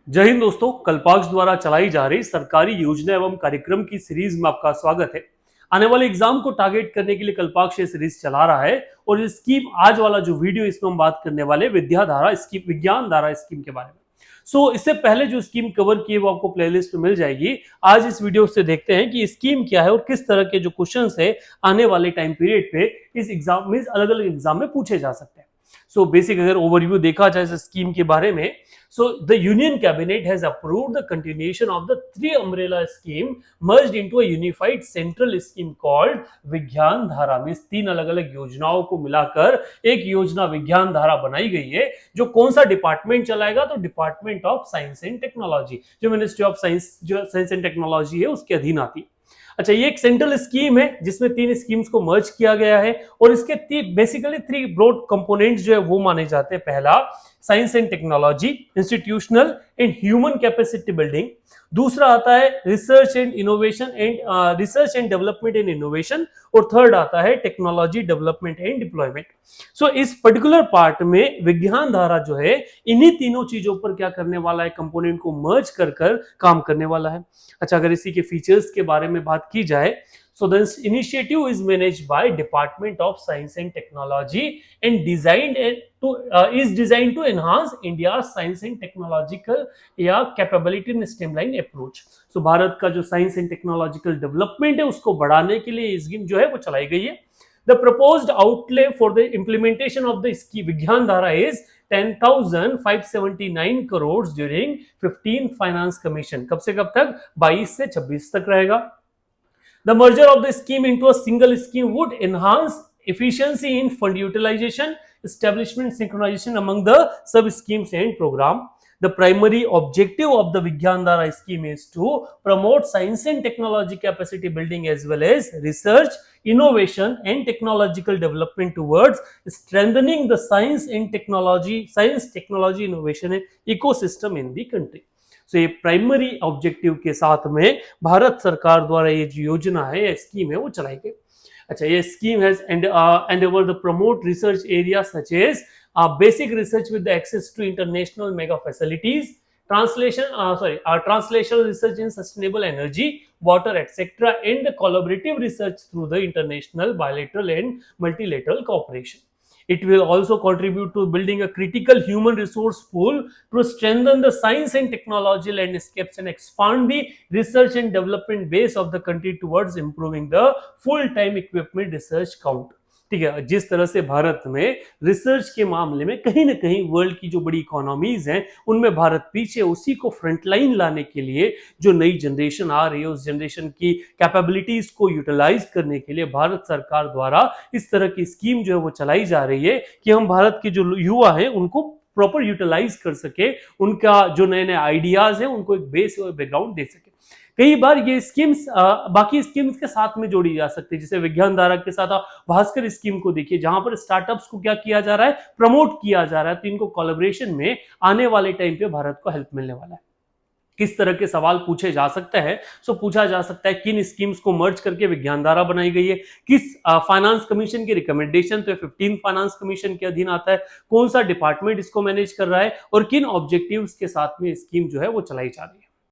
जय हिंद दोस्तों, कल्पाक्ष द्वारा चलाई जा रही सरकारी योजना एवं कार्यक्रम की सीरीज में आपका स्वागत है। आने वाले एग्जाम को टारगेट करने के लिए कल्पाक्ष ये सीरीज चला रहा है और इस स्कीम आज वाला जो वीडियो इसमें हम बात करने वाले विद्याधारा स्कीम, विज्ञान धारा स्कीम के बारे में। इससे पहले जो स्कीम कवर की है वो आपको प्लेलिस्ट में मिल जाएगी। आज इस वीडियो से देखते हैं कि स्कीम क्या है और किस तरह के जो क्वेश्चंस है आने वाले टाइम पीरियड पे इस एग्जाम में अलग अलग एग्जाम में पूछे जा सकते हैं। बेसिक अगर ओवरव्यू देखा जाए इस स्कीम के बारे में, the Union Cabinet has approved the continuation of the three umbrella scheme merged into a unified central scheme called विज्ञान धारा। में तीन अलग अलग योजनाओं को मिलाकर एक योजना विज्ञान धारा बनाई गई है। जो कौन सा डिपार्टमेंट चलाएगा? तो department of science and technology, जो ministry of science and technology है उसके अधीन आती है। अच्छा, ये एक सेंट्रल स्कीम है जिसमें तीन स्कीम्स को मर्ज किया गया है और इसके बेसिकली थ्री ब्रॉड कंपोनेंट्स जो है वो माने जाते हैं। पहला, science and technology, institutional and human capacity building. दूसरा आता है research and innovation and research and development and innovation. और थर्ड आता है टेक्नोलॉजी डेवलपमेंट एंड डिप्लॉयमेंट। इस पर्टिकुलर पार्ट में विज्ञान धारा जो है इन्हीं तीनों चीजों पर क्या करने वाला है, कंपोनेंट को मर्ज कर काम करने वाला है। अच्छा, अगर इसी के फीचर्स के बारे में बात की जाए, so this initiative is managed by Department of Science and Technology and is designed to enhance India's science and technological या capability and streamline approach। Bharat का जो साइंस एंड टेक्नोलॉजिकल डेवलपमेंट है उसको बढ़ाने के लिए स्कीम जो है वो चलाई गई है। The proposed outlay for the implementation of the scheme विज्ञान धारा is 10,579 crores during 15 finance commission. कब से कब तक? 22 से 26 तक रहेगा। The merger of the scheme into a single scheme would enhance efficiency in fund utilization, establishment synchronization among the sub-schemes and program. The primary objective of the Vigyan Dhara scheme is to promote science and technology capacity building as well as research, innovation and technological development towards strengthening the science, technology, innovation and ecosystem in the country. ये primary objective के साथ में भारत सरकार द्वारा ये जो योजना है या स्कीम है वो चलाई गई। अच्छा, ये scheme has endeavor the promote research areas such as basic research with the access to international mega facilities, translational research in sustainable energy, water, etc., and collaborative research through the international bilateral and multilateral cooperation. It will also contribute to building a critical human resource pool to strengthen the science and technology landscapes and expand the research and development base of the country towards improving the full-time equipment research count। ठीक है, जिस तरह से भारत में research के मामले में कहीं ना कहीं वर्ल्ड की जो बड़ी इकोनॉमीज हैं उनमें भारत पीछे, उसी को फ्रंटलाइन लाने के लिए जो नई जनरेशन आ रही है उस जनरेशन की कैपेबिलिटीज को यूटिलाइज करने के लिए भारत सरकार द्वारा इस तरह की स्कीम जो है वो चलाई जा रही है कि हम भारत के जो युवा हैं उनको प्रॉपर यूटिलाइज कर सके, उनका जो नए नए आइडियाज हैं उनको एक बेस और बैकग्राउंड दे सके। कई बार ये स्कीम्स बाकी स्कीम्स के साथ में जोड़ी जा सकती है, जैसे विज्ञान धारा के साथ आप भास्कर स्कीम को देखिए जहां पर स्टार्टअप्स को क्या किया जा रहा है, प्रमोट किया जा रहा है। तो इनको कोलैबोरेशन में आने वाले टाइम पे भारत को हेल्प मिलने वाला है। किस तरह के सवाल पूछे जा सकते हैं? पूछा जा सकता है किन स्कीम्स को मर्ज करके विज्ञान धारा बनाई गई है, किस फाइनेंस कमीशन की रिकमेंडेशन, तो 15 फाइनेंस कमीशन के अधीन आता है, कौन सा डिपार्टमेंट इसको मैनेज कर रहा है और किन ऑब्जेक्टिव्स के साथ में स्कीम जो है वो चलाई जा रही है।